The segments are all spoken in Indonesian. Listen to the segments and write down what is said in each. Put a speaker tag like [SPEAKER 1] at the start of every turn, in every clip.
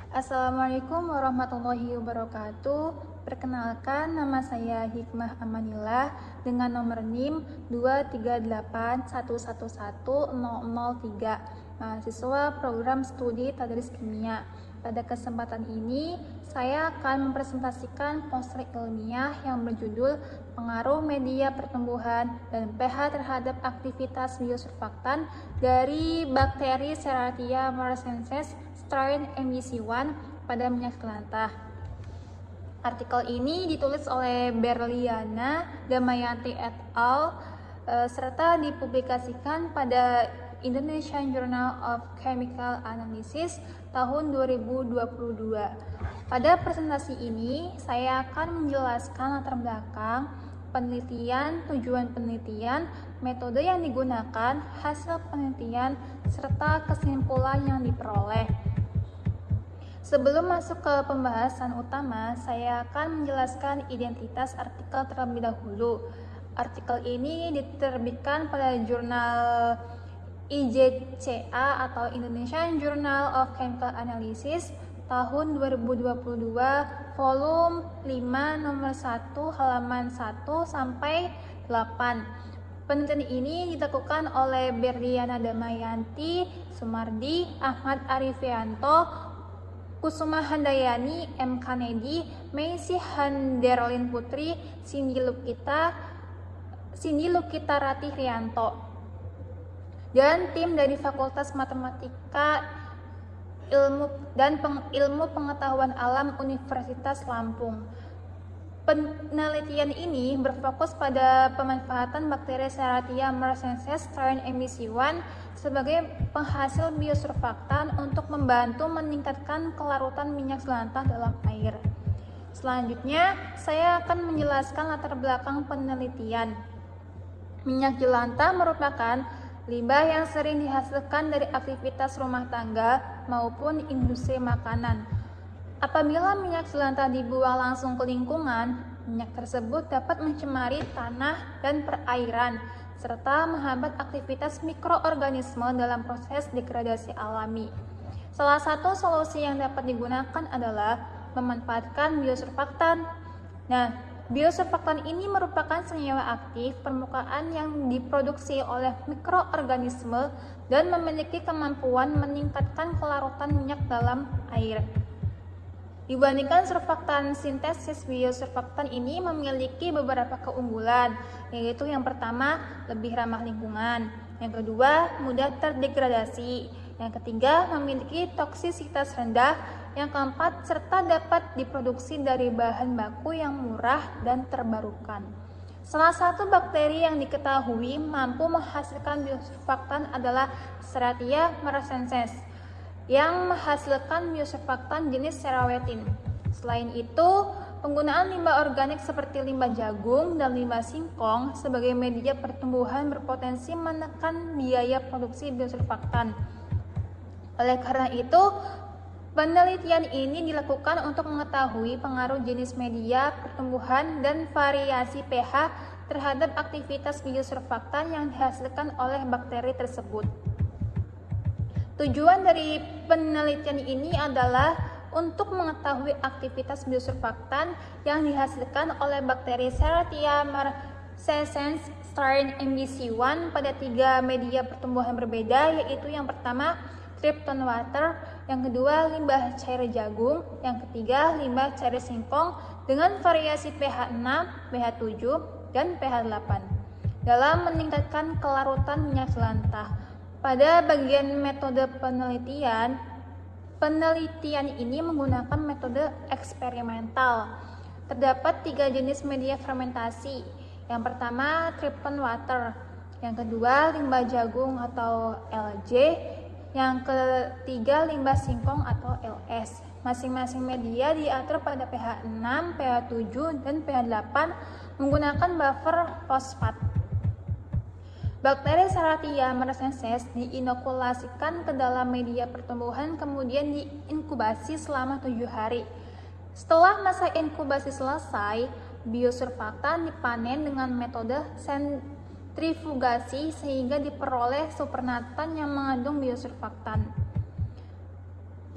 [SPEAKER 1] Assalamualaikum warahmatullahi wabarakatuh. Perkenalkan, nama saya Hikmah Amanillah dengan nomor NIM 238111003, mahasiswa program studi Tadris Kimia. Pada kesempatan ini, saya akan mempresentasikan poster ilmiah yang berjudul Pengaruh Media Pertumbuhan dan pH terhadap aktivitas biosurfaktan dari bakteri Serratia marcescens strain MBC1 pada minyak jelantah. Artikel ini ditulis oleh Berliana Damayanti et al. Serta dipublikasikan pada Indonesian Journal of Chemical Analysis tahun 2022. Pada presentasi ini, saya akan menjelaskan latar belakang penelitian, tujuan penelitian, metode yang digunakan, hasil penelitian, serta kesimpulan yang diperoleh. Sebelum masuk ke pembahasan utama, saya akan menjelaskan identitas artikel terlebih dahulu. Artikel ini diterbitkan pada jurnal IJCA atau Indonesian Journal of Chemical Analysis tahun 2022, volume 5, nomor 1, halaman 1 sampai 8. Penelitian ini dilakukan oleh Berliana Damayanti, Sumardi, Ahmad Arifianto, Kusuma Handayani, M. Kanedi, Meisi Handerlin Putri, Cindy Lukita Ratih Rianto, dan tim dari Fakultas Matematika Ilmu Pengetahuan Alam Universitas Lampung. Penelitian ini berfokus pada pemanfaatan bakteri Serratia marcescens strain MBC1 sebagai penghasil biosurfaktan untuk membantu meningkatkan kelarutan minyak jelantah dalam air. Selanjutnya, saya akan menjelaskan latar belakang penelitian. Minyak jelantah merupakan limbah yang sering dihasilkan dari aktivitas rumah tangga maupun industri makanan. Apabila minyak jelantah dibuang langsung ke lingkungan, minyak tersebut dapat mencemari tanah dan perairan, serta menghambat aktivitas mikroorganisme dalam proses degradasi alami. Salah satu solusi yang dapat digunakan adalah memanfaatkan biosurfaktan. Biosurfaktan ini merupakan senyawa aktif permukaan yang diproduksi oleh mikroorganisme dan memiliki kemampuan meningkatkan kelarutan minyak dalam air. Dibandingkan surfaktan sintesis, biosurfaktan ini memiliki beberapa keunggulan, yaitu yang pertama, lebih ramah lingkungan, yang kedua, mudah terdegradasi, yang ketiga, memiliki toksisitas rendah, yang keempat, serta dapat diproduksi dari bahan baku yang murah dan terbarukan. Salah satu bakteri yang diketahui mampu menghasilkan biosurfaktan adalah Serratia marcescens, yang menghasilkan biosurfaktan jenis serawetin. Selain itu, penggunaan limbah organik seperti limbah jagung dan limbah singkong sebagai media pertumbuhan berpotensi menekan biaya produksi biosurfaktan. Oleh karena itu, penelitian ini dilakukan untuk mengetahui pengaruh jenis media pertumbuhan dan variasi pH terhadap aktivitas biosurfaktan yang dihasilkan oleh bakteri tersebut. Tujuan dari penelitian ini adalah untuk mengetahui aktivitas biosurfaktan yang dihasilkan oleh bakteri Serratia marcescens strain MBC1 pada 3 media pertumbuhan berbeda, yaitu yang pertama Trypton water, yang kedua limbah cair jagung, yang ketiga limbah cair singkong dengan variasi pH 6, pH 7, dan pH 8 dalam meningkatkan kelarutan minyak jelantah. Pada bagian metode penelitian ini menggunakan metode eksperimental. Terdapat 3 jenis media fermentasi. Yang pertama, Trypton water. Yang kedua, limbah jagung atau LJ. Yang ketiga, limbah singkong atau LS. Masing-masing media diatur pada pH 6, pH 7, dan pH 8 menggunakan buffer fosfat. Bakteri Serratia marcescens diinokulasikan ke dalam media pertumbuhan, kemudian diinkubasi selama 7 hari. Setelah masa inkubasi selesai, biosurfaktan dipanen dengan metode sentrifugasi sehingga diperoleh supernatant yang mengandung biosurfaktan.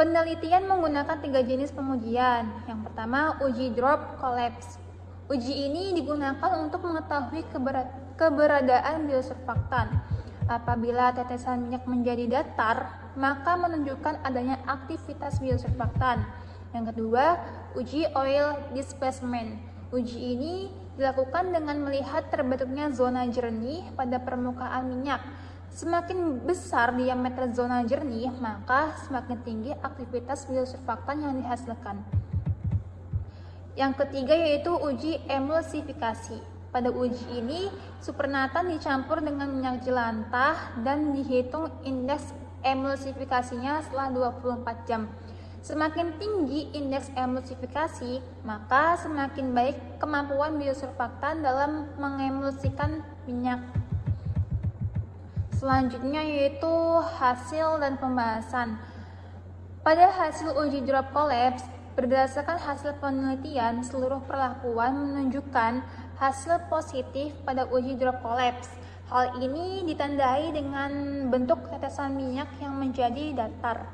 [SPEAKER 1] Penelitian menggunakan 3 jenis pengujian. Yang pertama, uji drop collapse. Uji ini digunakan untuk mengetahui keberadaan biosurfaktan. Apabila tetesan minyak menjadi datar, maka menunjukkan adanya aktivitas biosurfaktan. Yang kedua, uji oil displacement. Uji ini dilakukan dengan melihat terbentuknya zona jernih pada permukaan minyak. Semakin besar diameter zona jernih, maka semakin tinggi aktivitas biosurfaktan yang dihasilkan. Yang ketiga yaitu uji emulsifikasi. Pada uji ini, supernatan dicampur dengan minyak jelantah dan dihitung indeks emulsifikasinya setelah 24 jam. Semakin tinggi indeks emulsifikasi, maka semakin baik kemampuan biosurfaktan dalam mengemulsikan minyak. Selanjutnya yaitu hasil dan pembahasan. Pada hasil uji drop collapse, berdasarkan hasil penelitian, seluruh perlakuan menunjukkan hasil positif pada uji drop collapse. Hal ini ditandai dengan bentuk tetesan minyak yang menjadi datar.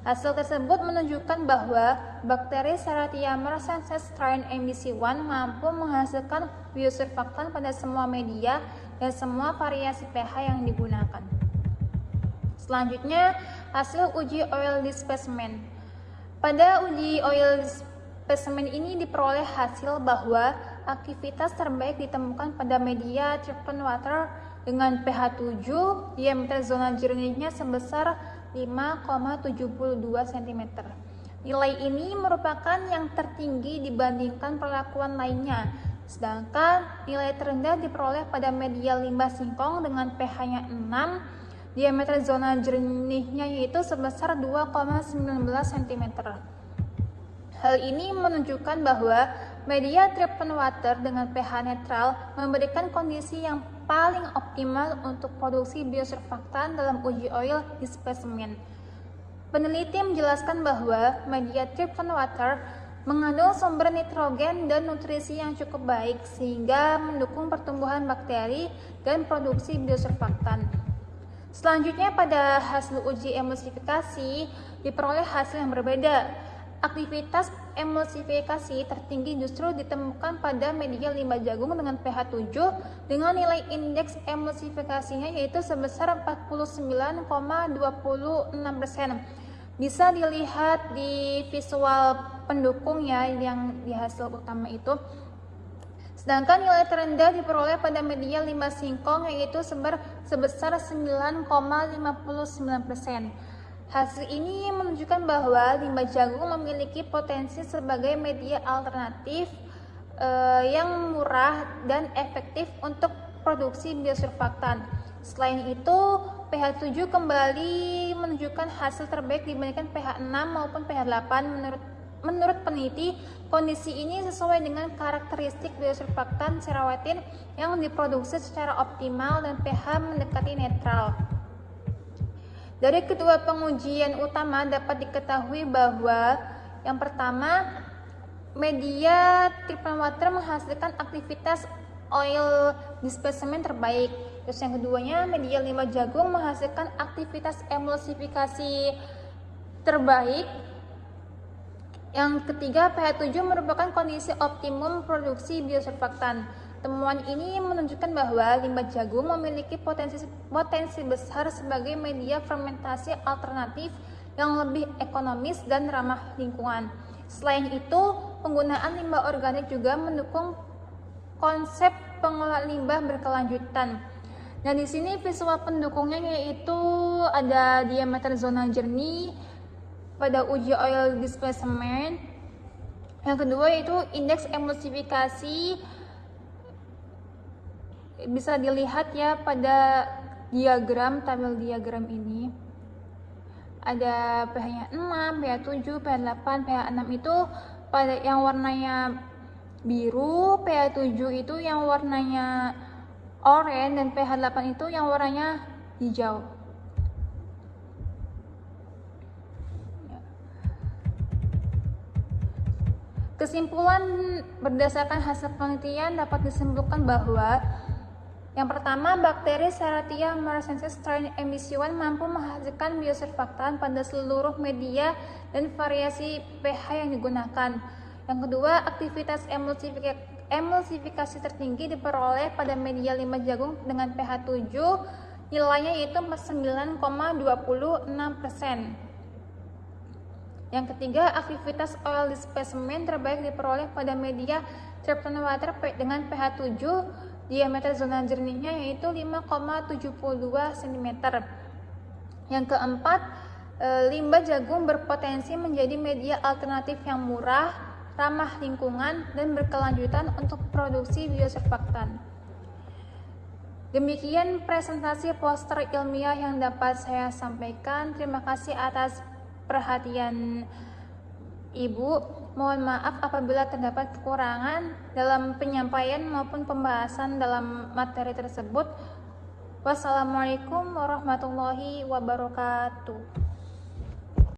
[SPEAKER 1] Hasil tersebut menunjukkan bahwa bakteri Serratia marcescens strain MBC1 mampu menghasilkan biosurfaktan pada semua media dan semua variasi pH yang digunakan. Selanjutnya, hasil uji oil displacement. Pada uji oil displacement ini diperoleh hasil bahwa aktivitas terbaik ditemukan pada media treatment water dengan pH 7, diameter zona jernihnya sebesar 5,72 cm. Nilai ini merupakan yang tertinggi dibandingkan perlakuan lainnya, sedangkan nilai terendah diperoleh pada media limbah singkong dengan pH-nya 6, diameter zona jernihnya yaitu sebesar 2,19 cm. Hal ini menunjukkan bahwa media treatment water dengan pH netral memberikan kondisi yang paling optimal untuk produksi biosurfaktan dalam uji oil displacement. Peneliti menjelaskan bahwa media treatment water mengandung sumber nitrogen dan nutrisi yang cukup baik sehingga mendukung pertumbuhan bakteri dan produksi biosurfaktan. Selanjutnya pada hasil uji emulsifikasi diperoleh hasil yang berbeda. Aktivitas emulsifikasi tertinggi justru ditemukan pada media limbah jagung dengan pH 7 dengan nilai indeks emulsifikasinya yaitu sebesar 49,26%. Bisa dilihat di visual pendukung ya yang di hasil utama itu. Sedangkan nilai terendah diperoleh pada media limbah singkong yaitu sebesar 9,59%. Hasil ini menunjukkan bahwa limbah jagung memiliki potensi sebagai media alternatif yang murah dan efektif untuk produksi biosurfaktan. Selain itu, pH 7 kembali menunjukkan hasil terbaik dibandingkan pH 6 maupun pH 8. Menurut peneliti, kondisi ini sesuai dengan karakteristik biosurfaktan serawatin yang diproduksi secara optimal dan pH mendekati netral. Dari kedua pengujian utama dapat diketahui bahwa yang pertama, media treatment water menghasilkan aktivitas oil displacement terbaik. Terus yang keduanya, media limbah jagung menghasilkan aktivitas emulsifikasi terbaik. Yang ketiga, pH 7 merupakan kondisi optimum produksi biosurfaktan. Temuan ini menunjukkan bahwa limbah jagung memiliki potensi besar sebagai media fermentasi alternatif yang lebih ekonomis dan ramah lingkungan. Selain itu, penggunaan limbah organik juga mendukung konsep pengelolaan limbah berkelanjutan. Nah, di sini visual pendukungnya yaitu ada diameter zona jernih pada uji oil displacement. Yang kedua yaitu indeks emulsifikasi. Bisa dilihat ya pada tabel diagram ini. Ada pH-nya 6, pH 7, pH 8, pH 6 itu pada yang warnanya biru, pH 7 itu yang warnanya oranye dan pH 8 itu yang warnanya hijau. Kesimpulan berdasarkan hasil penelitian dapat disimpulkan bahwa Yang pertama, bakteri Serratia marcescens strain MBC1 mampu menghasilkan biosurfaktan pada seluruh media dan variasi pH yang digunakan. Yang kedua, aktivitas emulsifikasi tertinggi diperoleh pada media limbah jagung dengan pH 7, nilainya yaitu 9,26%. Yang ketiga, aktivitas oil displacement terbaik diperoleh pada media Tripton water dengan pH 7, diameter zona jernihnya yaitu 5,72 cm. Yang keempat, limbah jagung berpotensi menjadi media alternatif yang murah, ramah lingkungan, dan berkelanjutan untuk produksi biosurfaktan. Demikian presentasi poster ilmiah yang dapat saya sampaikan. Terima kasih atas perhatian Ibu. Mohon maaf apabila terdapat kekurangan dalam penyampaian maupun pembahasan dalam materi tersebut. Wassalamualaikum warahmatullahi wabarakatuh.